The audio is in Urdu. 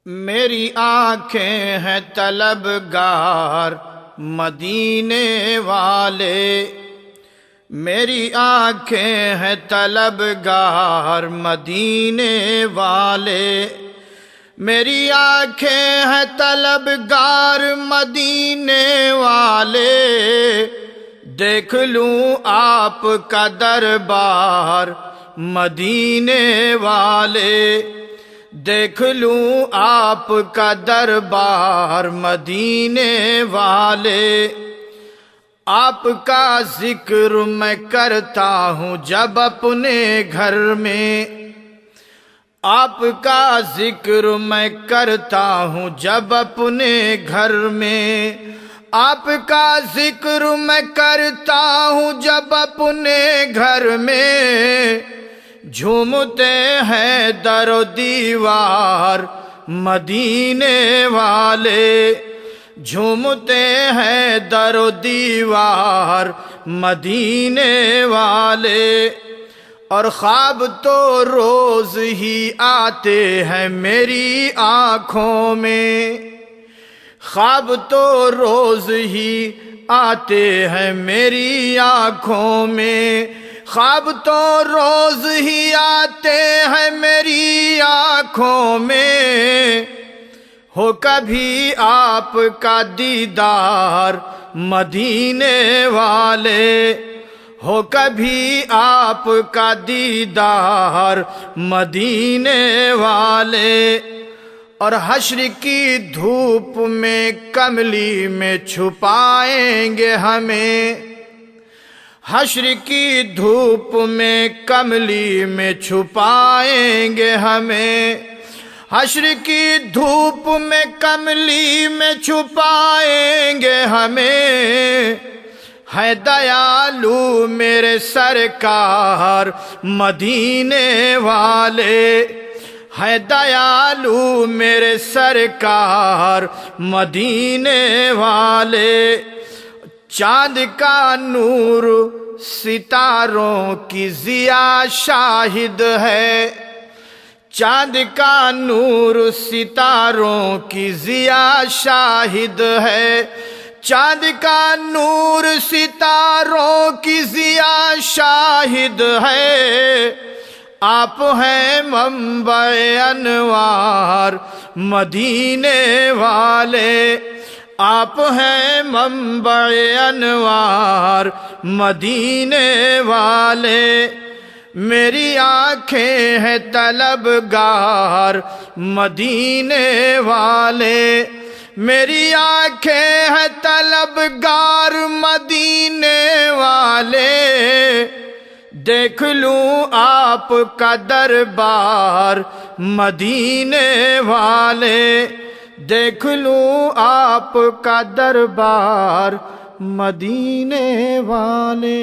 میری آنکھیں ہیں طلبگار مدینے والے، میری آنکھیں ہیں طلبگار مدینے والے، میری آنکھیں ہیں طلبگار مدینے والے، دیکھ لوں آپ کا دربار مدینے والے، دیکھ لوں آپ کا دربار مدینے والے۔ آپ کا ذکر میں کرتا ہوں جب اپنے گھر میں، آپ کا ذکر میں کرتا ہوں جب اپنے گھر میں، آپ کا ذکر میں کرتا ہوں جب اپنے گھر میں، جھومتے ہیں در و دیوار مدینے والے، جھومتے ہیں در و دیوار مدینے والے۔ اور خواب تو روز ہی آتے ہیں میری آنکھوں میں، خواب تو روز ہی آتے ہیں میری آنکھوں میں، خواب تو روز ہی آتے ہیں میری آنکھوں میں، ہو کبھی آپ کا دیدار مدینے والے، ہو کبھی آپ کا دیدار مدینے والے۔ اور حشر کی دھوپ میں کملی میں چھپائیں گے ہمیں، حشر کی دھوپ میں کملی میں چھپائیں گے ہمیں، حشر کی دھوپ میں کملی میں چھپائیں گے ہمیں، ہے دیالو میرے سرکار مدینے والے، ہے دیالو میرے سرکار مدینے والے۔ چاند کا نور ستاروں کی ضیا شاہد ہے، چاند کا نور ستاروں کی ضیا شاہد ہے، چاند کا نور ستاروں کی ضیا شاہد ہے، آپ ہیں منبع انوار مدینے والے، آپ ہیں منبع انوار مدینے والے۔ میری آنکھیں ہیں طلبگار مدینے والے، میری آنکھیں ہیں طلبگار مدینے والے، دیکھ لوں آپ کا دربار مدینے والے، دیکھ لوں آپ کا دربار مدینے والے۔